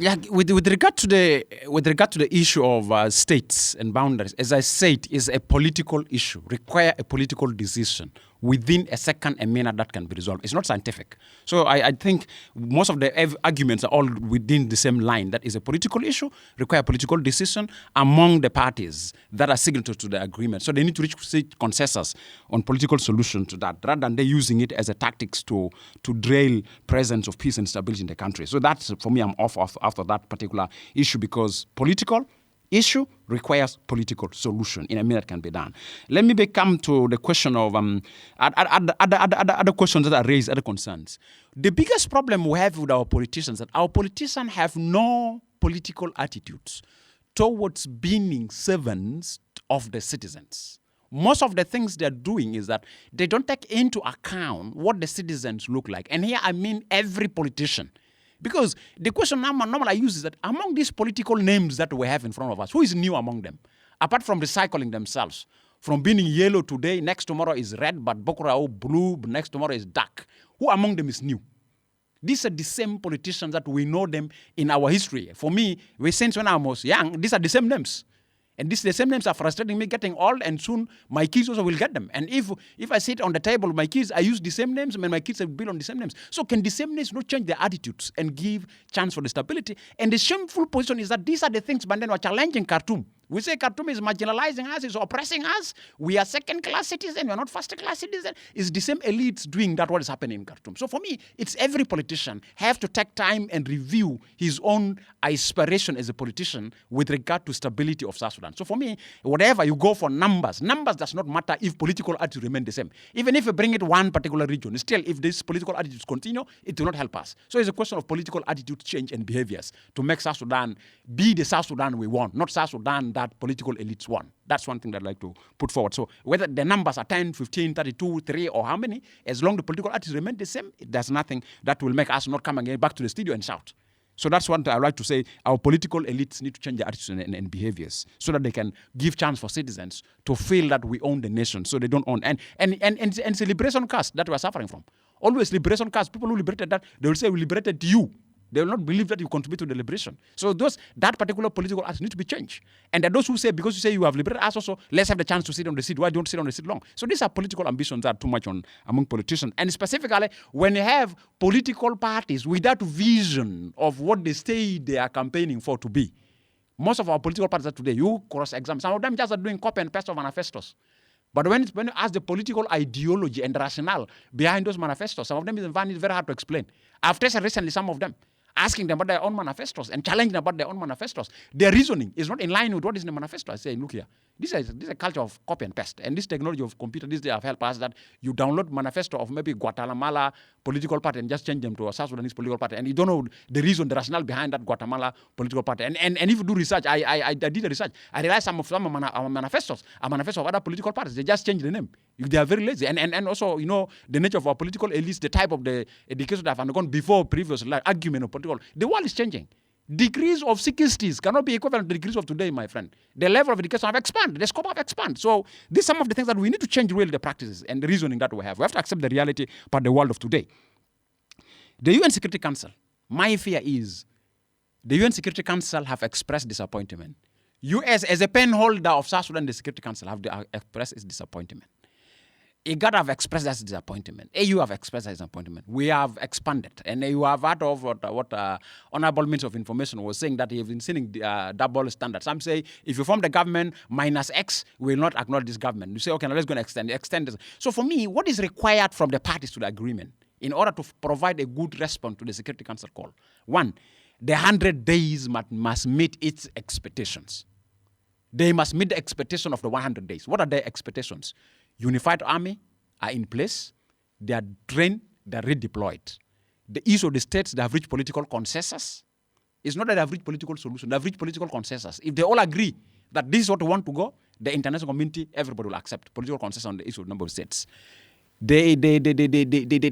Yeah, with regard to the issue of states and boundaries, as I said, is a political issue, require a political decision within a second a minute that can be resolved. It's not scientific. So I think most of the arguments are all within the same line. That is a political issue, require a political decision among the parties that are signatories to the agreement. So they need to reach consensus on political solution to that, rather than they using it as a tactics to derail presence of peace and stability in the country. So that's, for me, I'm off after that particular issue, because political issue requires political solution. In a minute can be done. Let me come to the question of other questions that are raised, other concerns. The biggest problem we have with our politicians is that our politicians have no political attitudes towards being servants of the citizens. Most of the things they're doing is that they don't take into account what the citizens look like. And here I mean every politician. Because the question normally I use is that among these political names that we have in front of us, who is new among them? Apart from recycling themselves, from being yellow today, next tomorrow is red, but Bokra blue, next tomorrow is dark. Who among them is new? These are the same politicians that we know them in our history. For me, since when I was young, these are the same names. And the same names are frustrating me, getting old, and soon my kids also will get them. And if I sit on the table with my kids, I use the same names, and my kids will build on the same names. So can the same names not change their attitudes and give chance for the stability? And the shameful position is that these are the things, but then we're challenging Khartoum. We say Khartoum is marginalizing us, is oppressing us. We are second-class citizens, we are not first-class citizens. It's the same elites doing that, what is happening in Khartoum. So for me, it's every politician have to take time and review his own aspiration as a politician with regard to stability of South Sudan. So for me, whatever you go for numbers does not matter if political attitudes remain the same. Even if you bring it one particular region, still if these political attitudes continue, it will not help us. So it's a question of political attitude change and behaviors to make South Sudan be the South Sudan we want, not South Sudan that political elites want. That's one thing that I'd like to put forward. So whether the numbers are 10, 15, 32, 3, or how many, as long as the political attitudes remain the same, there's nothing that will make us not come again back to the studio and shout. So that's what I like to say. Our political elites need to change their attitudes and behaviors so that they can give chance for citizens to feel that we own the nation, so they don't own. And it's a liberation cast that we're suffering from. Always liberation cast. People who liberated that, they will say, we liberated you. They will not believe that you contribute to the liberation. So that particular political attitude needs to be changed. And there are those who say, because you say you have liberated us also, let's have the chance to sit on the seat. Why don't you sit on the seat long? So these are political ambitions that are too much among politicians. And specifically, when you have political parties without vision of what they say they are campaigning for to be. Most of our political parties are today, you cross-examine. Some of them just are doing copy and paste of manifestos. But when you ask the political ideology and rationale behind those manifestos, some of them is very hard to explain. I've tested recently some of them, asking them about their own manifestos and challenging them about their own manifestos. Their reasoning is not in line with what is in the manifesto. I say, look here, this is a culture of copy and paste. And this technology of computer, this day have helped us that you download manifesto of maybe Guatemala political party and just change them to a South Sudanese political party. And you don't know the reason, the rationale behind that Guatemala political party. And if you do research, I did the research. I realized some manifestos are manifestos of other political parties. They just change the name. They are very lazy. And also, the nature of our political elites, the type of the education that have undergone before previous argument of political. The world is changing. Degrees of 60s cannot be equivalent to the degrees of today, my friend. The level of education have expanded. The scope have expanded. So these are some of the things that we need to change really the practices and the reasoning that we have. We have to accept the reality about the world of today. The UN Security Council, my fear is the UN Security Council have expressed disappointment. US, as a pen holder of South Sudan, the Security Council have expressed its disappointment. IGAD have expressed that disappointment. AU have expressed that disappointment. We have expanded. And you have heard of what Honorable Minister of Information was saying, that he has been seeing double standards. Some say, if you form the government minus X, we will not acknowledge this government. You say, okay, now let's go and extend this. So for me, what is required from the parties to the agreement in order to provide a good response to the Security Council call? One, the 100 days must meet its expectations. They must meet the expectation of the 100 days. What are their expectations? Unified army are in place. They are trained. They are redeployed. The issue of the states, they have reached political consensus. It's not that they have reached political solution. They have reached political consensus. If they all agree that this is what we want to go, the international community, everybody will accept political consensus on the issue of the number of states. They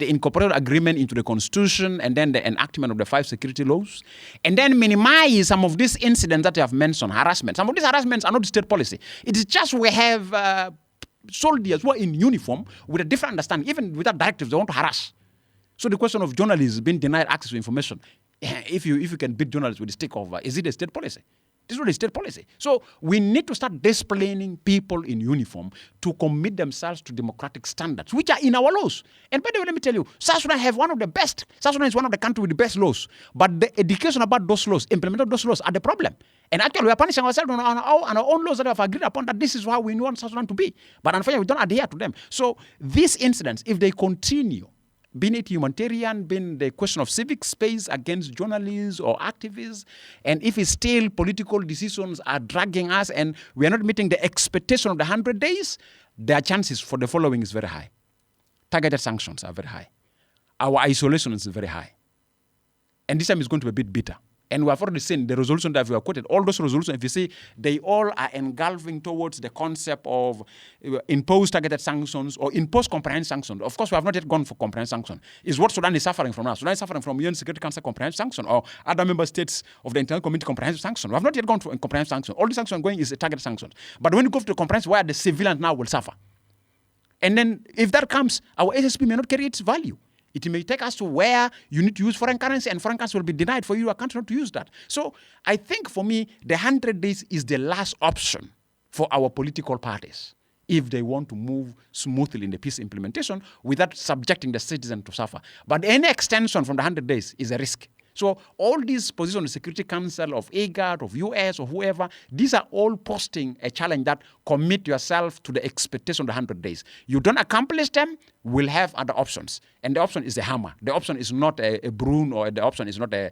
incorporated agreement into the constitution and then the enactment of the 5 security laws, and then minimize some of these incidents that you have mentioned, harassment. Some of these harassments are not state policy. It is just we have soldiers who are in uniform with a different understanding. Even without directives, they want to harass. So the question of journalists being denied access to information, If you can beat journalists with a stick over, is it a state policy? This is not a state policy. So we need to start disciplining people in uniform to commit themselves to democratic standards, which are in our laws. And by the way, let me tell you, South Sudan have one of the best. South Sudan is one of the countries with the best laws. But the education about those laws, implementation of those laws are the problem. And actually, we are punishing ourselves on our own laws that we have agreed upon that this is how we want South Sudan to be. But unfortunately, we don't adhere to them. So these incidents, if they continue, being it humanitarian, being the question of civic space against journalists or activists, and if it's still political decisions are dragging us and we are not meeting the expectation of the 100 days, their chances for the following is very high. Targeted sanctions are very high. Our isolation is very high. And this time is going to be a bit bitter. And we have already seen the resolution that we have quoted. All those resolutions, if you see, they all are engulfing towards the concept of imposed targeted sanctions or imposed comprehensive sanctions. Of course, we have not yet gone for comprehensive sanction. It's what Sudan is suffering from now. Sudan is suffering from UN Security Council comprehensive sanction or other member states of the International Community comprehensive sanction. We have not yet gone for comprehensive sanction. All the sanctions going is a targeted sanctions. But when you go to the comprehensive, where the civilians now will suffer. And then if that comes, our SSP may not carry its value. It may take us to where you need to use foreign currency and foreign currency will be denied for you, a country not to use that. So I think for me, the 100 days is the last option for our political parties if they want to move smoothly in the peace implementation without subjecting the citizen to suffer. But any extension from the 100 days is a risk. So all these positions on the Security Council of IGAD, of US, or whoever, these are all posting a challenge that commit yourself to the expectation of the 100 days. You don't accomplish them, we'll have other options. And the option is a hammer. The option is not a broom or the option is not a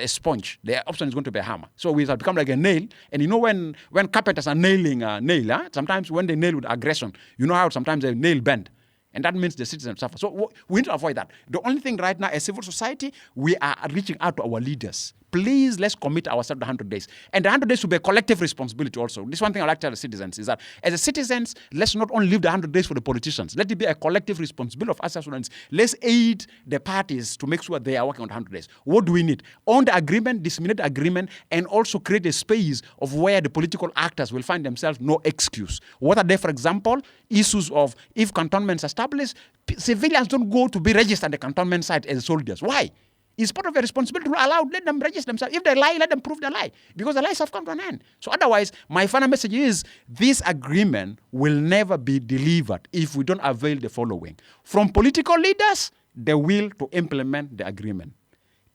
sponge. The option is going to be a hammer. So we have become like a nail. And you know when carpenters are nailing a nail, sometimes when they nail with aggression, you know how sometimes a nail bend. And that means the citizens suffer. So we need to avoid that. The only thing right now, as civil society, we are reaching out to our leaders. Please, let's commit ourselves to 100 days. And the 100 days should be a collective responsibility also. This one thing I like to tell the citizens is that as citizens, let's not only leave the 100 days for the politicians. Let it be a collective responsibility of us as Sudanese. Let's aid the parties to make sure they are working on the 100 days. What do we need? On the agreement, disseminate the agreement, and also create a space of where the political actors will find themselves no excuse. What are they, for example? Issues of if cantonments are established, civilians don't go to be registered at the cantonment site as soldiers. Why? It's part of their responsibility to allow, let them register themselves. If they lie, let them prove their lie. Because the lies have come to an end. So otherwise, my final message is this agreement will never be delivered if we don't avail the following. From political leaders, the will to implement the agreement.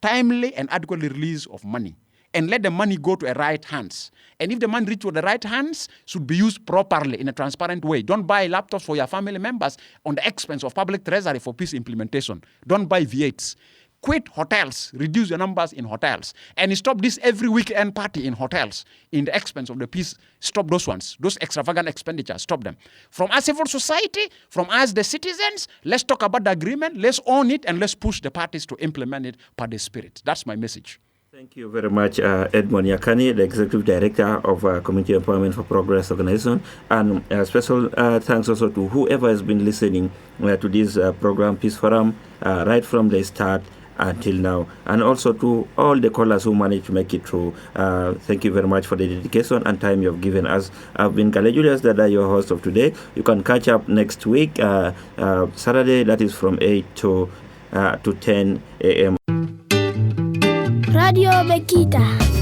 Timely and adequate release of money. And let the money go to the right hands. And if the money reaches the right hands, should be used properly in a transparent way. Don't buy laptops for your family members on the expense of public treasury for peace implementation. Don't buy V8s. Quit hotels, reduce your numbers in hotels, and stop this every weekend party in hotels in the expense of the peace. Stop those ones, those extravagant expenditures, stop them. From us civil society, from us the citizens, let's talk about the agreement, let's own it, and let's push the parties to implement it per the spirit. That's my message. Thank you very much, Edmund Yakani, the Executive Director of Community Empowerment for Progress Organization. And special thanks also to whoever has been listening to this program, Peace Forum, right from the start until now, and also to all the callers who managed to make it through. Thank you very much for the dedication and time you have given us. I've been Kale Julius Dada, your host of today. You can catch up next week, Saturday, that is from 8 to 10 a.m. Radio Bekita.